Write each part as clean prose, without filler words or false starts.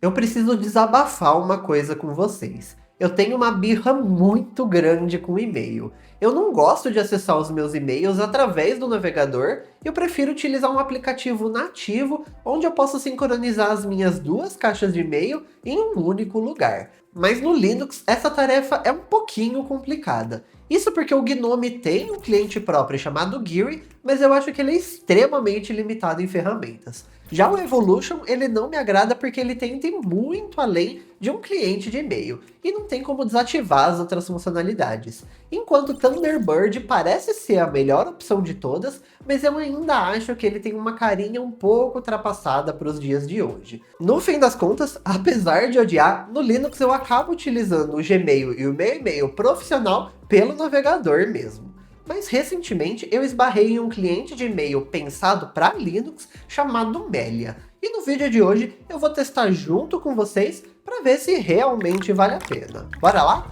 Eu preciso desabafar uma coisa com vocês. Eu tenho uma birra muito grande com e-mail. Eu não gosto de acessar os meus e-mails através do navegador, eu prefiro utilizar um aplicativo nativo onde eu posso sincronizar as minhas duas caixas de e-mail em um único lugar. Mas no Linux essa tarefa é um pouquinho complicada. Isso porque o Gnome tem um cliente próprio chamado Geary, mas eu acho que ele é extremamente limitado em ferramentas. Já o Evolution, ele não me agrada porque ele tenta ir muito além de um cliente de e-mail, e não tem como desativar as outras funcionalidades. Enquanto Thunderbird parece ser a melhor opção de todas, mas eu ainda acho que ele tem uma carinha um pouco ultrapassada para os dias de hoje. No fim das contas, apesar de odiar, no Linux eu acabo utilizando o Gmail e o meu e-mail profissional pelo navegador mesmo. Mas recentemente eu esbarrei em um cliente de e-mail pensado para Linux chamado Melia. E no vídeo de hoje eu vou testar junto com vocês para ver se realmente vale a pena. Bora lá?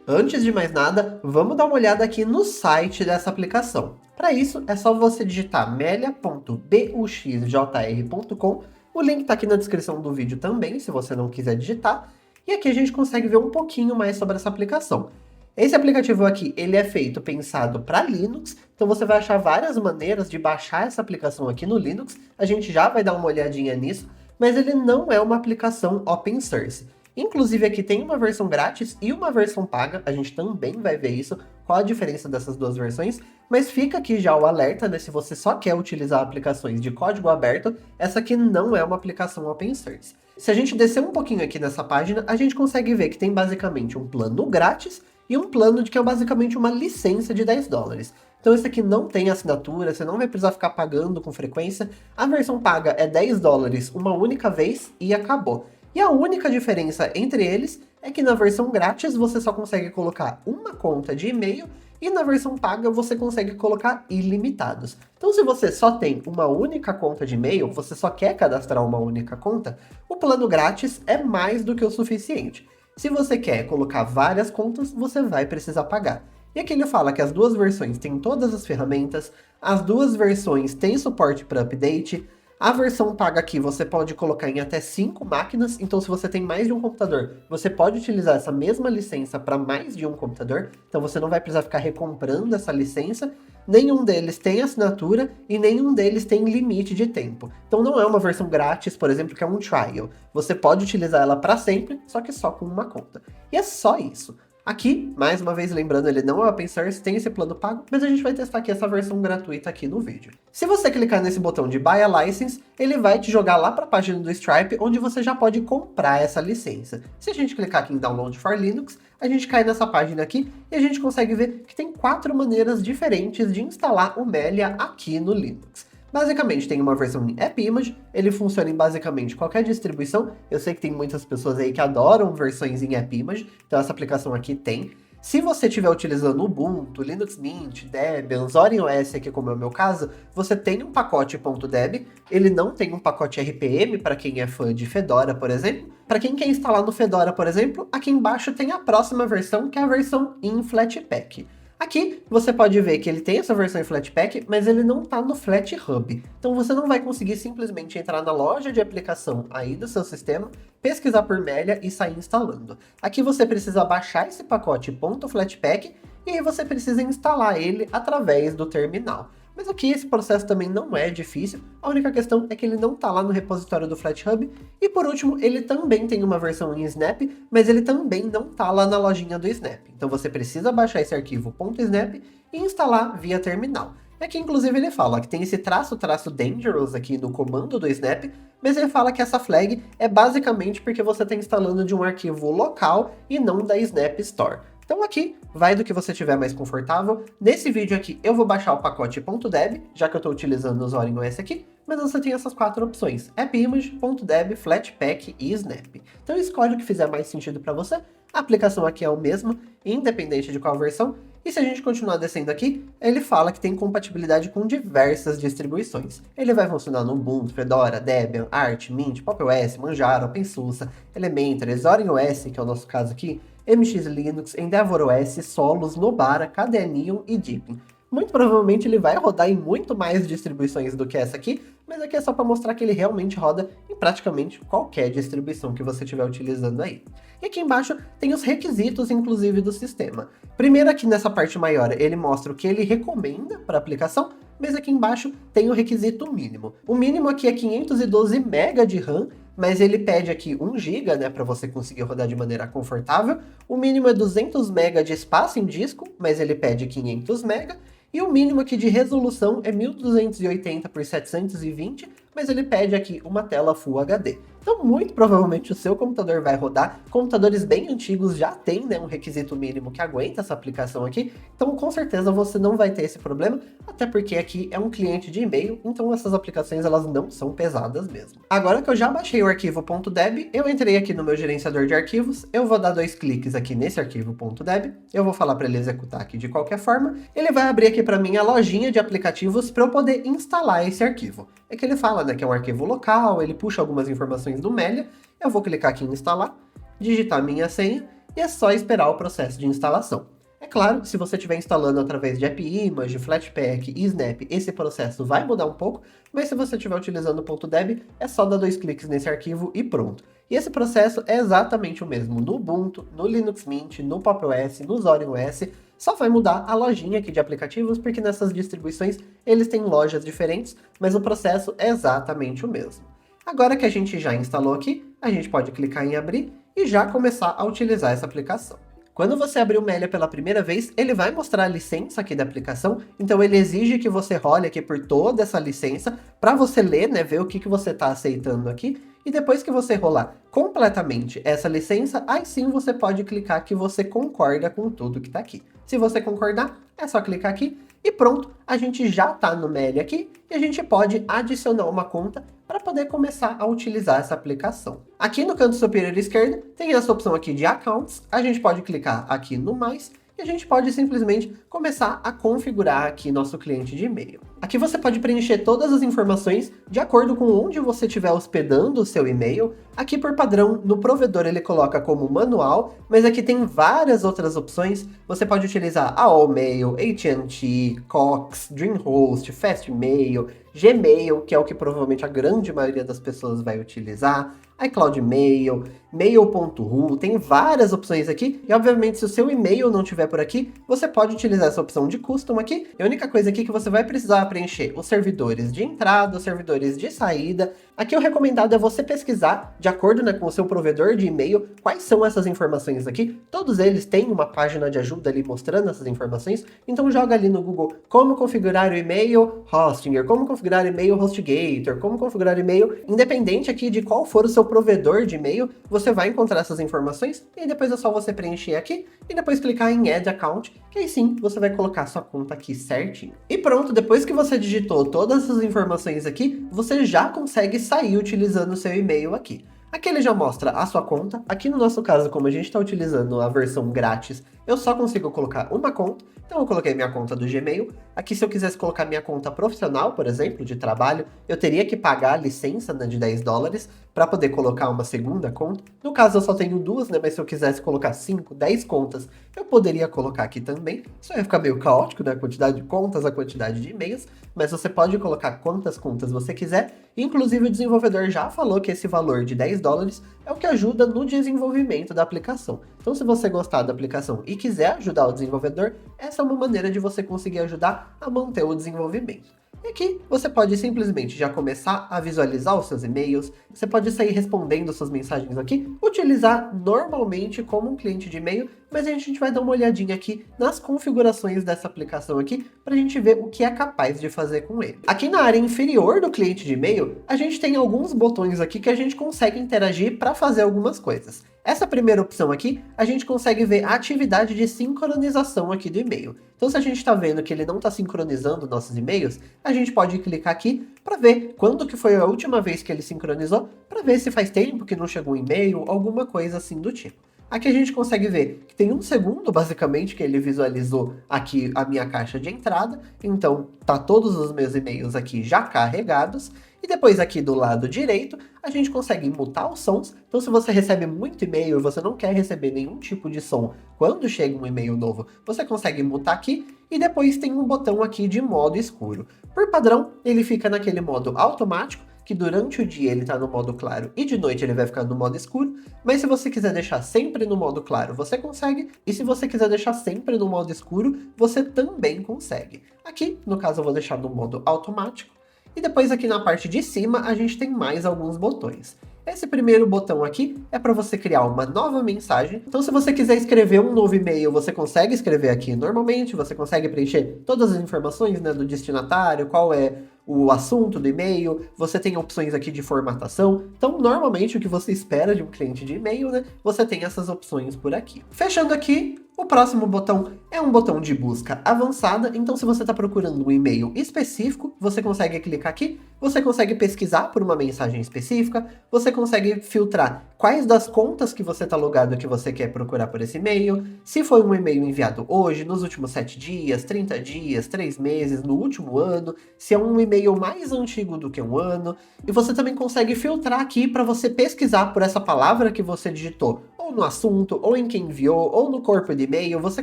Antes de mais nada, vamos dar uma olhada aqui no site dessa aplicação. Para isso, é só você digitar melia.buxjr.com. O link está aqui na descrição do vídeo também, se você não quiser digitar. E aqui a gente consegue ver um pouquinho mais sobre essa aplicação. Esse aplicativo aqui, ele é feito pensado para Linux, então você vai achar várias maneiras de baixar essa aplicação aqui no Linux. A gente já vai dar uma olhadinha nisso, mas ele não é uma aplicação open source. Inclusive aqui tem uma versão grátis e uma versão paga, a gente também vai ver isso, qual a diferença dessas duas versões, mas fica aqui já o alerta, né, se você só quer utilizar aplicações de código aberto, essa aqui não é uma aplicação open source. Se a gente descer um pouquinho aqui nessa página, a gente consegue ver que tem basicamente um plano grátis e um plano de que é basicamente uma licença de $10. Então esse aqui não tem assinatura, você não vai precisar ficar pagando com frequência, a versão paga é $10 uma única vez e acabou. E a única diferença entre eles é que na versão grátis você só consegue colocar uma conta de e-mail e na versão paga você consegue colocar ilimitados. Então se você só tem uma única conta de e-mail, você só quer cadastrar uma única conta, o plano grátis é mais do que o suficiente. Se você quer colocar várias contas, você vai precisar pagar. E aqui ele fala que as duas versões têm todas as ferramentas, as duas versões têm suporte para update. A versão paga aqui você pode colocar em até 5 máquinas, então se você tem mais de um computador, você pode utilizar essa mesma licença para mais de um computador, então você não vai precisar ficar recomprando essa licença. Nenhum deles tem assinatura e nenhum deles tem limite de tempo. Então não é uma versão grátis, por exemplo, que é um trial. Você pode utilizar ela para sempre, só que só com uma conta. E é só isso. Aqui, mais uma vez lembrando, ele não é open source, tem esse plano pago, mas a gente vai testar aqui essa versão gratuita aqui no vídeo. Se você clicar nesse botão de Buy a License, ele vai te jogar lá para a página do Stripe, onde você já pode comprar essa licença. Se a gente clicar aqui em Download for Linux, a gente cai nessa página aqui e a gente consegue ver que tem 4 maneiras diferentes de instalar o Melia aqui no Linux. Basicamente tem uma versão em AppImage, ele funciona em basicamente qualquer distribuição. Eu sei que tem muitas pessoas aí que adoram versões em AppImage, então essa aplicação aqui tem. Se você estiver utilizando Ubuntu, Linux Mint, Debian, Zorin OS, aqui como é o meu caso, você tem um pacote .deb, ele não tem um pacote RPM para quem é fã de Fedora, por exemplo. Para quem quer instalar no Fedora, por exemplo, aqui embaixo tem a próxima versão, que é a versão em Flatpak. Aqui você pode ver que ele tem essa versão em Flatpak, mas ele não está no FlatHub. Então você não vai conseguir simplesmente entrar na loja de aplicação aí do seu sistema, pesquisar por Melia e sair instalando. Aqui você precisa baixar esse pacote .flatpak e aí você precisa instalar ele através do terminal. Mas aqui esse processo também não é difícil, a única questão é que ele não está lá no repositório do FlatHub, e por último, ele também tem uma versão em Snap, mas ele também não está lá na lojinha do Snap. Então você precisa baixar esse arquivo .snap e instalar via terminal. Aqui inclusive ele fala que tem esse traço dangerous aqui no comando do Snap, mas ele fala que essa flag é basicamente porque você está instalando de um arquivo local e não da Snap Store. Então aqui, vai do que você tiver mais confortável. Nesse vídeo aqui eu vou baixar o pacote .deb, já que eu estou utilizando o Zorin OS aqui, mas você tem essas 4 opções: AppImage, .deb, Flatpak e Snap. Então escolhe o que fizer mais sentido para você. A aplicação aqui é o mesmo, independente de qual versão. E se a gente continuar descendo aqui, ele fala que tem compatibilidade com diversas distribuições. Ele vai funcionar no Ubuntu, Fedora, Debian, Arch, Mint, Pop! OS, Manjaro, OpenSUSE, Elementary, Zorin OS, que é o nosso caso aqui, MX Linux, Endeavour OS, Solus, Nobara, KDE Neon e Deepin. Muito provavelmente ele vai rodar em muito mais distribuições do que essa aqui, mas aqui é só para mostrar que ele realmente roda em praticamente qualquer distribuição que você estiver utilizando aí. E aqui embaixo tem os requisitos, inclusive, do sistema. Primeiro aqui nessa parte maior, ele mostra o que ele recomenda para a aplicação, mas aqui embaixo tem o requisito mínimo. O mínimo aqui é 512 MB de RAM, mas ele pede aqui 1 GB, né, para você conseguir rodar de maneira confortável. O mínimo é 200 MB de espaço em disco, mas ele pede 500 MB. E o mínimo aqui de resolução é 1280 por 720, mas ele pede aqui uma tela Full HD. Então, muito provavelmente o seu computador vai rodar. Computadores bem antigos já têm, né, um requisito mínimo que aguenta essa aplicação aqui. Então, com certeza você não vai ter esse problema, até porque aqui é um cliente de e-mail, então essas aplicações elas não são pesadas mesmo. Agora que eu já baixei o arquivo .deb, eu entrei aqui no meu gerenciador de arquivos, eu vou dar 2 cliques aqui nesse arquivo .deb, eu vou falar para ele executar aqui de qualquer forma, ele vai abrir aqui para mim a lojinha de aplicativos para eu poder instalar esse arquivo. É que ele fala, né, que é um arquivo local, ele puxa algumas informações do Melia, eu vou clicar aqui em instalar, digitar minha senha e é só esperar o processo de instalação. É claro, se você estiver instalando através de AppImage, Flatpak e Snap, esse processo vai mudar um pouco, mas se você estiver utilizando o .deb, é só dar 2 cliques nesse arquivo e pronto. E esse processo é exatamente o mesmo no Ubuntu, no Linux Mint, no Pop! OS, no Zorin OS, só vai mudar a lojinha aqui de aplicativos, porque nessas distribuições eles têm lojas diferentes, mas o processo é exatamente o mesmo. Agora que a gente já instalou aqui, a gente pode clicar em abrir e já começar a utilizar essa aplicação. Quando você abrir o Melia pela primeira vez, ele vai mostrar a licença aqui da aplicação, então ele exige que você role aqui por toda essa licença para você ler, né, ver o que você está aceitando aqui, e depois que você rolar completamente essa licença, aí sim você pode clicar que você concorda com tudo que está aqui. Se você concordar, é só clicar aqui e pronto, a gente já está no Melia aqui e a gente pode adicionar uma conta para poder começar a utilizar essa aplicação. Aqui no canto superior esquerdo tem essa opção aqui de Accounts, a gente pode clicar aqui no mais e a gente pode simplesmente começar a configurar aqui nosso cliente de e-mail. Aqui você pode preencher todas as informações de acordo com onde você estiver hospedando o seu e-mail. Aqui por padrão, no provedor ele coloca como manual, mas aqui tem várias outras opções. Você pode utilizar a Allmail, AT&T, Cox, DreamHost, Fastmail, Gmail, que é o que provavelmente a grande maioria das pessoas vai utilizar, iCloud Mail, Mail.ru, tem várias opções aqui, e obviamente se o seu e-mail não tiver por aqui, você pode utilizar essa opção de custom aqui, e a única coisa aqui que você vai precisar preencher os servidores de entrada, os servidores de saída. Aqui o recomendado é você pesquisar, de acordo, né, com o seu provedor de e-mail, quais são essas informações aqui. Todos eles têm uma página de ajuda ali mostrando essas informações, então joga ali no Google como configurar o e-mail Hostinger, como configurar o e-mail HostGator, como configurar o e-mail, independente aqui de qual for o seu provedor de e-mail, você vai encontrar essas informações e depois é só você preencher aqui e depois clicar em Add Account, que aí sim você vai colocar sua conta aqui certinho. E pronto, depois que você digitou todas essas informações aqui, você já consegue sair utilizando o seu e-mail aqui. Aqui ele já mostra a sua conta. Aqui no nosso caso, como a gente está utilizando a versão grátis, eu só consigo colocar uma conta. Então eu coloquei minha conta do Gmail. Aqui se eu quisesse colocar minha conta profissional, por exemplo, de trabalho, eu teria que pagar a licença, né, de $10 para poder colocar uma segunda conta. No caso eu só tenho duas, né, mas se eu quisesse colocar 5, 10 contas, eu poderia colocar aqui também. Isso ia ficar meio caótico, né, a quantidade de contas, a quantidade de e-mails, mas você pode colocar quantas contas você quiser. Inclusive o desenvolvedor já falou que esse valor de $10 é o que ajuda no desenvolvimento da aplicação. Então se você gostar da aplicação e quiser ajudar o desenvolvedor, essa é uma maneira de você conseguir ajudar a manter o desenvolvimento. E aqui você pode simplesmente já começar a visualizar os seus e-mails, você pode sair respondendo suas mensagens aqui, utilizar normalmente como um cliente de e-mail, mas a gente vai dar uma olhadinha aqui nas configurações dessa aplicação aqui, para a gente ver o que é capaz de fazer com ele. Aqui na área inferior do cliente de e-mail, a gente tem alguns botões aqui que a gente consegue interagir para fazer algumas coisas. Essa primeira opção aqui, a gente consegue ver a atividade de sincronização aqui do e-mail. Então se a gente está vendo que ele não está sincronizando nossos e-mails, a gente pode clicar aqui para ver quando que foi a última vez que ele sincronizou, para ver se faz tempo que não chegou um e-mail, alguma coisa assim do tipo. Aqui a gente consegue ver que tem 1 segundo, basicamente, que ele visualizou aqui a minha caixa de entrada. Então, tá todos os meus e-mails aqui já carregados. E depois aqui do lado direito, a gente consegue mutar os sons. Então, se você recebe muito e-mail e você não quer receber nenhum tipo de som quando chega um e-mail novo, você consegue mutar aqui. E depois tem um botão aqui de modo escuro. Por padrão, ele fica naquele modo automático, que durante o dia ele está no modo claro e de noite ele vai ficar no modo escuro, mas se você quiser deixar sempre no modo claro, você consegue, e se você quiser deixar sempre no modo escuro, você também consegue. Aqui, no caso, eu vou deixar no modo automático, e depois aqui na parte de cima a gente tem mais alguns botões. Esse primeiro botão aqui é para você criar uma nova mensagem. Então, se você quiser escrever um novo e-mail, você consegue escrever aqui normalmente, você consegue preencher todas as informações, né, do destinatário, qual é o assunto do e-mail, você tem opções aqui de formatação. Então, normalmente, o que você espera de um cliente de e-mail, né, você tem essas opções por aqui. Fechando aqui, o próximo botão é um botão de busca avançada. Então, se você está procurando um e-mail específico, você consegue clicar aqui, você consegue pesquisar por uma mensagem específica, você consegue filtrar quais das contas que você está logado que você quer procurar por esse e-mail, se foi um e-mail enviado hoje, nos últimos 7 dias, 30 dias, 3 meses, no último ano, se é um e-mail mais antigo do que um ano, e você também consegue filtrar aqui para você pesquisar por essa palavra que você digitou, ou no assunto, ou em quem enviou, ou no corpo de e-mail. Você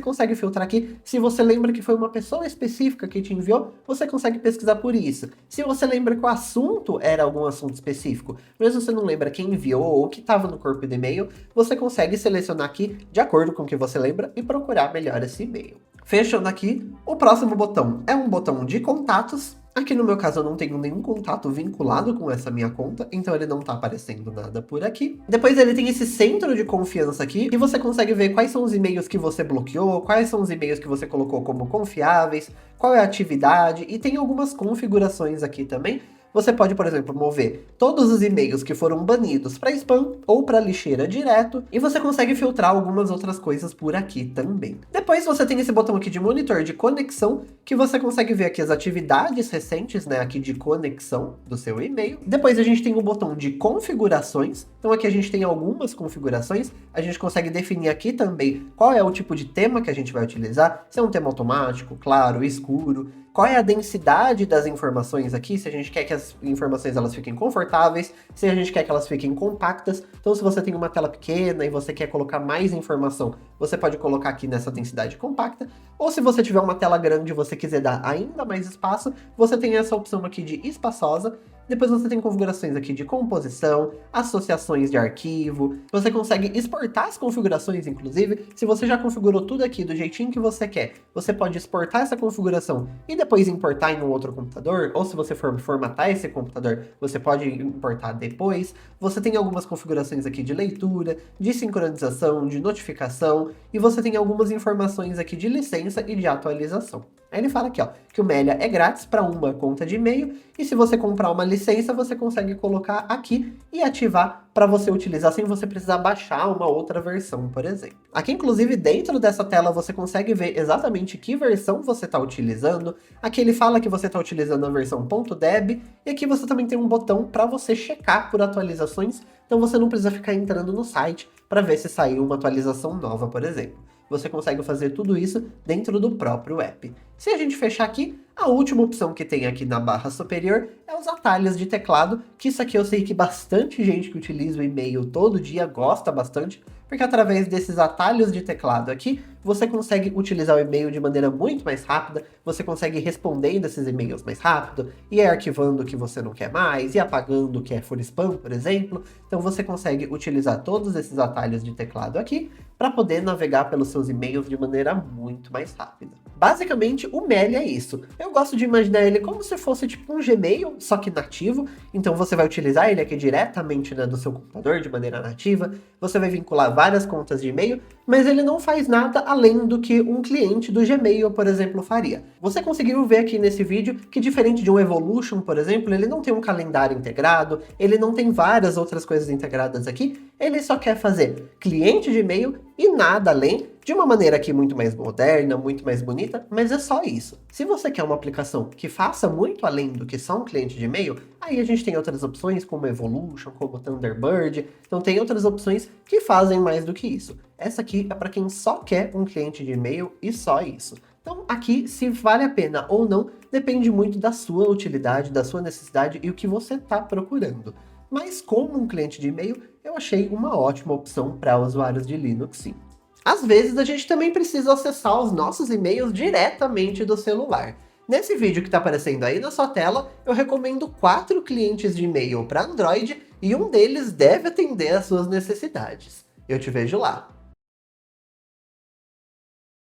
consegue filtrar aqui. Se você lembra que foi uma pessoa específica que te enviou, você consegue pesquisar por isso. Se você lembra que o assunto era algum assunto específico, mas você não lembra quem enviou ou o que estava no corpo de e-mail, você consegue selecionar aqui de acordo com o que você lembra e procurar melhor esse e-mail. Fechando aqui, o próximo botão é um botão de contatos. Aqui no meu caso eu não tenho nenhum contato vinculado com essa minha conta, então ele não tá aparecendo nada por aqui. Depois ele tem esse centro de confiança aqui, e você consegue ver quais são os e-mails que você bloqueou, quais são os e-mails que você colocou como confiáveis, qual é a atividade, e tem algumas configurações aqui também. Você pode, por exemplo, mover todos os e-mails que foram banidos para spam ou para lixeira direto, e você consegue filtrar algumas outras coisas por aqui também. Depois você tem esse botão aqui de monitor de conexão, que você consegue ver aqui as atividades recentes, né, aqui de conexão do seu e-mail. Depois a gente tem o botão de configurações. Então aqui a gente tem algumas configurações. A gente consegue definir aqui também qual é o tipo de tema que a gente vai utilizar, se é um tema automático, claro, escuro, qual é a densidade das informações aqui, se a gente quer que as informações elas fiquem confortáveis, se a gente quer que elas fiquem compactas. Então, se você tem uma tela pequena e você quer colocar mais informação, você pode colocar aqui nessa densidade compacta. Ou se você tiver uma tela grande e você quiser dar ainda mais espaço, você tem essa opção aqui de espaçosa. Depois você tem configurações aqui de composição, associações de arquivo. Você consegue exportar as configurações, inclusive. Se você já configurou tudo aqui do jeitinho que você quer, você pode exportar essa configuração e depois importar em um outro computador. Ou se você for formatar esse computador, você pode importar depois. Você tem algumas configurações aqui de leitura, de sincronização, de notificação. E você tem algumas informações aqui de licença e de atualização. Aí ele fala aqui, ó, que o Melia é grátis para uma conta de e-mail, e se você comprar uma licença, você consegue colocar aqui e ativar para você utilizar sem você precisar baixar uma outra versão, por exemplo. Aqui, inclusive, dentro dessa tela, você consegue ver exatamente que versão você está utilizando. Aqui ele fala que você está utilizando a versão .deb, e aqui você também tem um botão para você checar por atualizações, então você não precisa ficar entrando no site para ver se saiu uma atualização nova, por exemplo. Você consegue fazer tudo isso dentro do próprio app. Se a gente fechar aqui, a última opção que tem aqui na barra superior é os atalhos de teclado, que isso aqui eu sei que bastante gente que utiliza o e-mail todo dia gosta bastante, porque através desses atalhos de teclado aqui, você consegue utilizar o e-mail de maneira muito mais rápida, você consegue ir respondendo esses e-mails mais rápido, e arquivando o que você não quer mais, e apagando o que é for spam, por exemplo. Então você consegue utilizar todos esses atalhos de teclado aqui, para poder navegar pelos seus e-mails de maneira muito mais rápida. Basicamente, o Melia é isso. Eu gosto de imaginar ele como se fosse tipo um Gmail, só que nativo. Então você vai utilizar ele aqui diretamente, né, do seu computador de maneira nativa. Você vai vincular várias contas de e-mail, mas ele não faz nada além do que um cliente do Gmail, por exemplo, faria. Você conseguiu ver aqui nesse vídeo que, diferente de um Evolution, por exemplo, ele não tem um calendário integrado, ele não tem várias outras coisas integradas aqui, ele só quer fazer cliente de e-mail e nada além, de uma maneira aqui muito mais moderna, muito mais bonita, mas é só isso. Se você quer uma aplicação que faça muito além do que só um cliente de e-mail, Aí a gente tem outras opções como Evolution, como Thunderbird, então tem outras opções que fazem mais do que isso. Essa aqui é para quem só quer um cliente de e-mail e só isso. Então aqui, se vale a pena ou não, depende muito da sua utilidade, da sua necessidade e o que você está procurando. Mas como um cliente de e-mail, eu achei uma ótima opção para usuários de Linux, sim. Às vezes a gente também precisa acessar os nossos e-mails diretamente do celular. Nesse vídeo que está aparecendo aí na sua tela, eu recomendo 4 clientes de e-mail para Android e um deles deve atender às suas necessidades. Eu te vejo lá!